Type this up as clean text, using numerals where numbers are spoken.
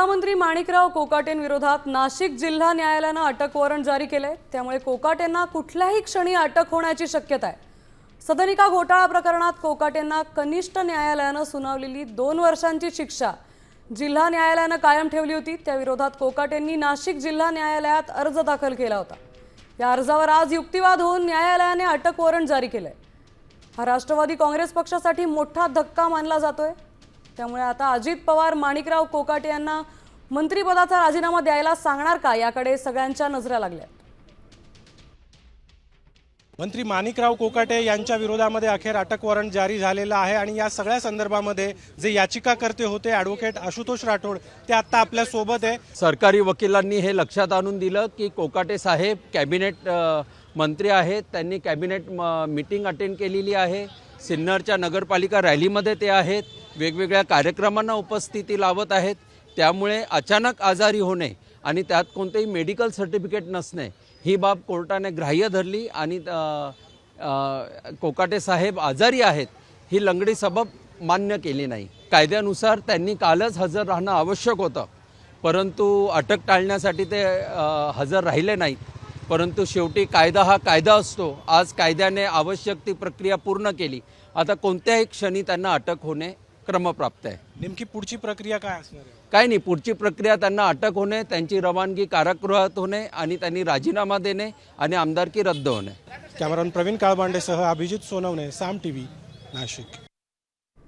गृहमंत्री माणिकराव कोकाटेंविरोधात नाशिक जिल्हा न्यायालयाने अटक वॉरंट जारी केले। त्यामुळे कोकाटेंना कुठल्याही क्षणी अटक होण्याची शक्यता आहे। सदनिका घोटाळा प्रकरणात कोकाटेंना कनिष्ठ न्यायालयाने सुनावलेली 2 वर्षांची शिक्षा जिल्हा न्यायालयाने कायम ठेवली होती। त्या विरोधात कोकाटेंनी नाशिक जिल्हा न्यायालयात अर्ज दाखल केला होता। या अर्जावर आज युक्तिवाद होऊन न्यायालयाने अटक वॉरंट जारी केले। हा राष्ट्रवादी काँग्रेस पक्षासाठी मोठा धक्का मानला जातोय। त्यामुळे आता अजित पवार माणिकराव कोकाटे यांना मंत्रिपदाचा राजीनामा द्यायला सांगणार का, याकडे सगळ्यांच्या नजरा लागल्या। मंत्री माणिकराव कोकाटे यांच्या विरोधामध्ये अखेर अटक वॉरंट जारी झालेला आहे आणि या सगळ्या संदर्भामध्ये जे याचिकाकर्ते होते ॲडव्होकेट आशुतोष राठोड ते आता आपल्या सोबत आहे। सरकारी वकिलांनी हे लक्षात आणून दिलं की कोकाटे साहेब कॅबिनेट मंत्री आहेत, त्यांनी कॅबिनेट मीटिंग अटेंड केलेली आहे, सिन्नरच्या नगरपालिका रॅलीमध्ये ते आहेत, वेगवेगळ्या कार्यक्रमांना उपस्थिती लावत आहेत। त्यामुळे अचानक आजारी होणे आणि त्यात कोणतेही मेडिकल सर्टिफिकेट नसणे ही बाब कोर्टाने ग्राह्य धरली आणि कोकाटे साहेब आजारी आहेत ही लंगडी सबब मान्य केली नाही। कायद्यानुसार त्यांनी कालच हजर राहणं आवश्यक होतं, परंतु अटक टाळण्यासाठी ते हजर राहिले नाहीत। परंतु शेवटी कायदा हा कायदा असतो। आज कायद्याने आवश्यक ती प्रक्रिया पूर्ण केली। आता कोणत्याही क्षणी त्यांना अटक होणे क्रमप्राप्त आहे। नेमकी पुढची प्रक्रिया काय असणार आहे? काय नाही, पुढची प्रक्रिया त्यांना अटक होणे, त्यांची रवानगी कारागृहात होणे आणि त्यांनी राजीनामा देणे आणि आमदारकी रद्द होणे। कॅमेरामन प्रवीण काळबांडेसह अभिजित सोनवणे, साम टीव्ही, नाशिक।